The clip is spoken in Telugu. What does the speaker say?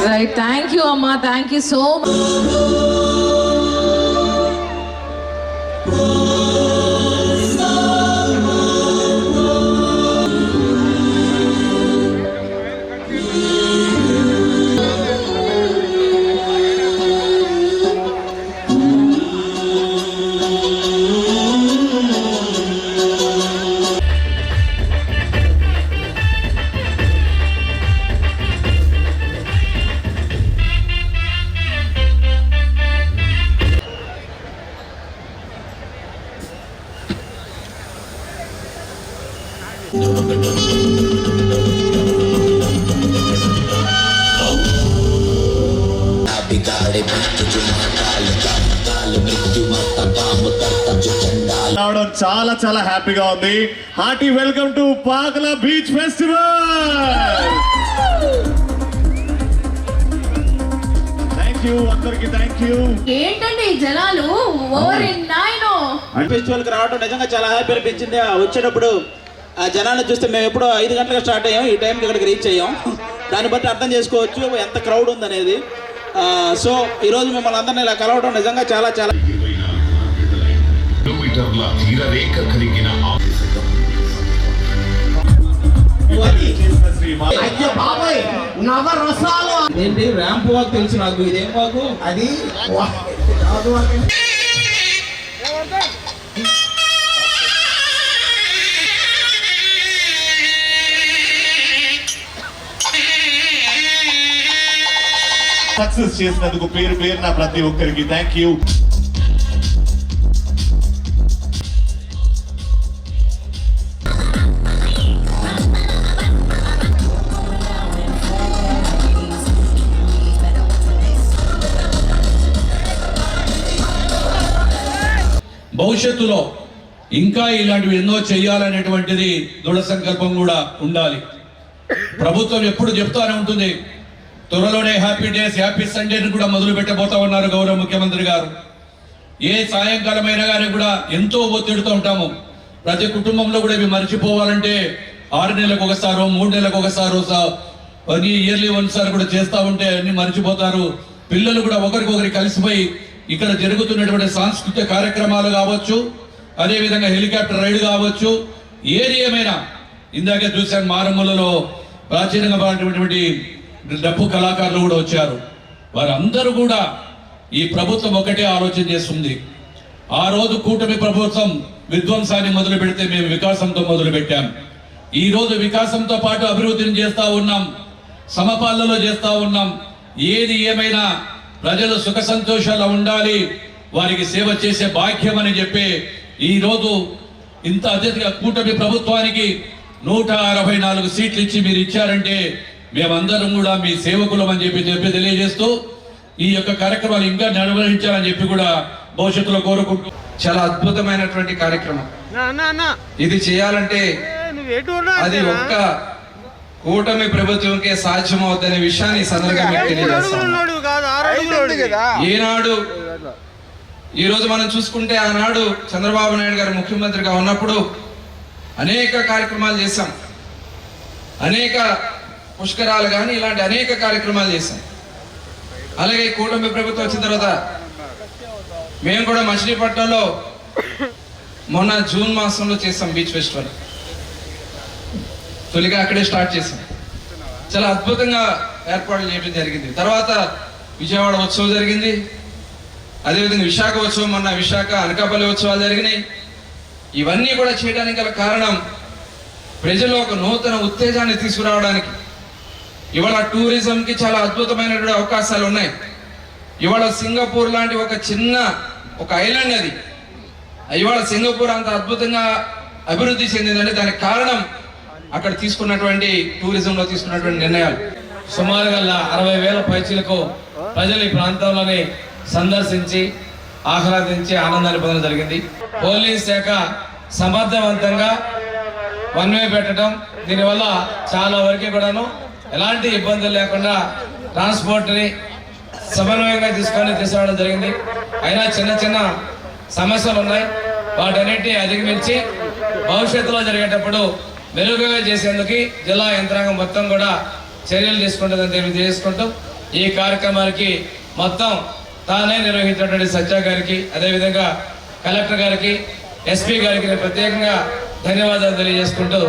రైట్, థ్యాంక్ యూ అమ్మా, థ్యాంక్ యూ సో మచ్. రావడం చాలా చాలా హ్యాపీగా ఉంది. Hearty welcome to Pakala beach festival. Thank you అందరికి, థ్యాంక్ యూ. ఏంటండి జనాలు ఓవర్ ఇన్ నైనో ఫెస్టివల్ కి రావడం నిజంగా చాలా హ్యాపీ అనిపించింది. వచ్చేటప్పుడు ఆ జనాన్ని చూస్తే మేము ఎప్పుడో 5 గంటలకు స్టార్ట్ అయ్యాం, ఈ టైంకి ఇక్కడికి రీచ్ అయ్యాం. దాన్ని బట్టి అర్థం చేసుకోవచ్చు ఎంత క్రౌడ్ ఉందనేది. సో ఈరోజు మిమ్మల్ని అందరినీ ఇలా కలవడం నిజంగా చాలా చాలా కిలోమీటర్ల తీరరేఖ కలిగిన ఏంటి ర్యాంప్ వాక్ తెలుసు నాకు, ఇదేం వాకు అది సక్సెస్ చేసినందుకు పేరు పేరున ప్రతి ఒక్కరికి థ్యాంక్ యూ. భవిష్యత్తులో ఇంకా ఇలాంటివి ఎన్నో చేయాలనేటువంటిది దృఢ సంకల్పం కూడా ఉండాలి. ప్రభుత్వం ఎప్పుడు చెప్తానే ఉంటుంది, త్వరలోనే హ్యాపీ డేస్, హ్యాపీ సండేని కూడా మొదలు పెట్టబోతా ఉన్నారు గౌరవ ముఖ్యమంత్రి గారు. ఏ సాయంకాలం అయినా కానీ కూడా ఎంతో ఒత్తిడితో ఉంటాము. ప్రతి కుటుంబంలో కూడా ఇవి మర్చిపోవాలంటే 6 నెలలకు ఒకసారో 3 నెలలకు ఒకసారో ఇయర్లీ వన్సారి కూడా చేస్తూ ఉంటే అన్ని మర్చిపోతారు. పిల్లలు కూడా ఒకరికొకరి కలిసిపోయి ఇక్కడ జరుగుతున్నటువంటి సాంస్కృతిక కార్యక్రమాలు కావచ్చు, అదేవిధంగా హెలికాప్టర్ రైడ్ కావచ్చు, ఏది ఏమైనా ఇందాకే చూశాను మారమ్మలలో ప్రాచీనంగా డప్పు కళాకారులు కూడా వచ్చారు. వారందరూ కూడా ఈ ప్రభుత్వం ఒకటే ఆలోచన చేస్తుంది. ఆ రోజు కూటమి ప్రభుత్వం విధ్వంసాన్ని మొదలు పెడితే మేము వికాసంతో మొదలు పెట్టాం. ఈ రోజు వికాసంతో పాటు అభివృద్ధిని చేస్తా ఉన్నాం, సమపాలనలో చేస్తా ఉన్నాం. ఏది ఏమైనా ప్రజలు సుఖ సంతోషాలు ఉండాలి, వారికి సేవ చేసే భాగ్యం అని చెప్పి ఈ రోజు ఇంత అత్యధిక కూటమి ప్రభుత్వానికి 164 సీట్లు ఇచ్చి మీరు ఇచ్చారంటే మేమందరం కూడా మీ సేవకులం అని చెప్పి తెలియజేస్తూ ఈ యొక్క కార్యక్రమాలు ఇంకా నిర్వహించాలని చెప్పి కూడా భవిష్యత్తులో కోరుకుంటూ, చాలా అద్భుతమైనటువంటి కార్యక్రమం ఇది. చేయాలంటే అది ఒక్క కూటమి ప్రభుత్వంకే సాధ్యమవుద్దనే విషయాన్ని సందర్భంగా తెలియజేస్తాను. ఈనాడు ఈరోజు మనం చూసుకుంటే ఆనాడు చంద్రబాబు నాయుడు గారు ముఖ్యమంత్రిగా ఉన్నప్పుడు అనేక కార్యక్రమాలు చేశాం, అనేక పుష్కరాలు కానీ ఇలాంటి అనేక కార్యక్రమాలు చేశాం. అలాగే కూటమి ప్రభుత్వం వచ్చిన తర్వాత మేము కూడా మచిలీపట్నంలో మొన్న జూన్ మాసంలో చేసాం బీచ్ ఫెస్టివల్. తొలిగా అక్కడే స్టార్ట్ చేసాం. చాలా అద్భుతంగా ఏర్పాట్లు చేయడం జరిగింది. తర్వాత విజయవాడ ఉత్సవం జరిగింది, అదేవిధంగా విశాఖ ఉత్సవం, మొన్న విశాఖ అనకాపల్లి ఉత్సవాలు జరిగినాయి. ఇవన్నీ కూడా చేయడానికి గల కారణం ప్రజల్లో ఒక నూతన ఉత్తేజాన్ని తీసుకురావడానికి. ఇవాళ టూరిజంకి చాలా అద్భుతమైనటువంటి అవకాశాలు ఉన్నాయి. ఇవాళ సింగపూర్ లాంటి ఒక ఐలాండ్ అది, ఇవాళ సింగపూర్ అంత అద్భుతంగా అభివృద్ధి చెందిందంటే దానికి కారణం అక్కడ తీసుకున్నటువంటి టూరిజంలో తీసుకున్నటువంటి నిర్ణయాలు. సుమారుగా 60,000 పైచీలకు ప్రజలు ఈ ప్రాంతంలోని సందర్శించి ఆహ్లాదించి ఆనందాన్ని పొందడం జరిగింది. పోలీస్ శాఖ సమర్థవంతంగా వన్ వే పెట్టడం, దీనివల్ల చాలా వరకు కూడాను ఎలాంటి ఇబ్బందులు లేకుండా ట్రాన్స్పోర్ట్ని సమన్వయంగా తీసుకురావడం జరిగింది. అయినా చిన్న చిన్న సమస్యలు ఉన్నాయి, వాటన్నిటిని అధిగమించి భవిష్యత్తులో జరిగేటప్పుడు మెరుగుగా చేసేందుకు జిల్లా యంత్రాంగం మొత్తం కూడా చర్యలు తీసుకుంటుందని తెలియజేసుకుంటూ ఈ కార్యక్రమానికి మొత్తం తానే నిర్వహించినటువంటి సత్య గారికి, అదేవిధంగా కలెక్టర్ గారికి, ఎస్పీ గారికి నేను ప్రత్యేకంగా ధన్యవాదాలు తెలియజేసుకుంటూ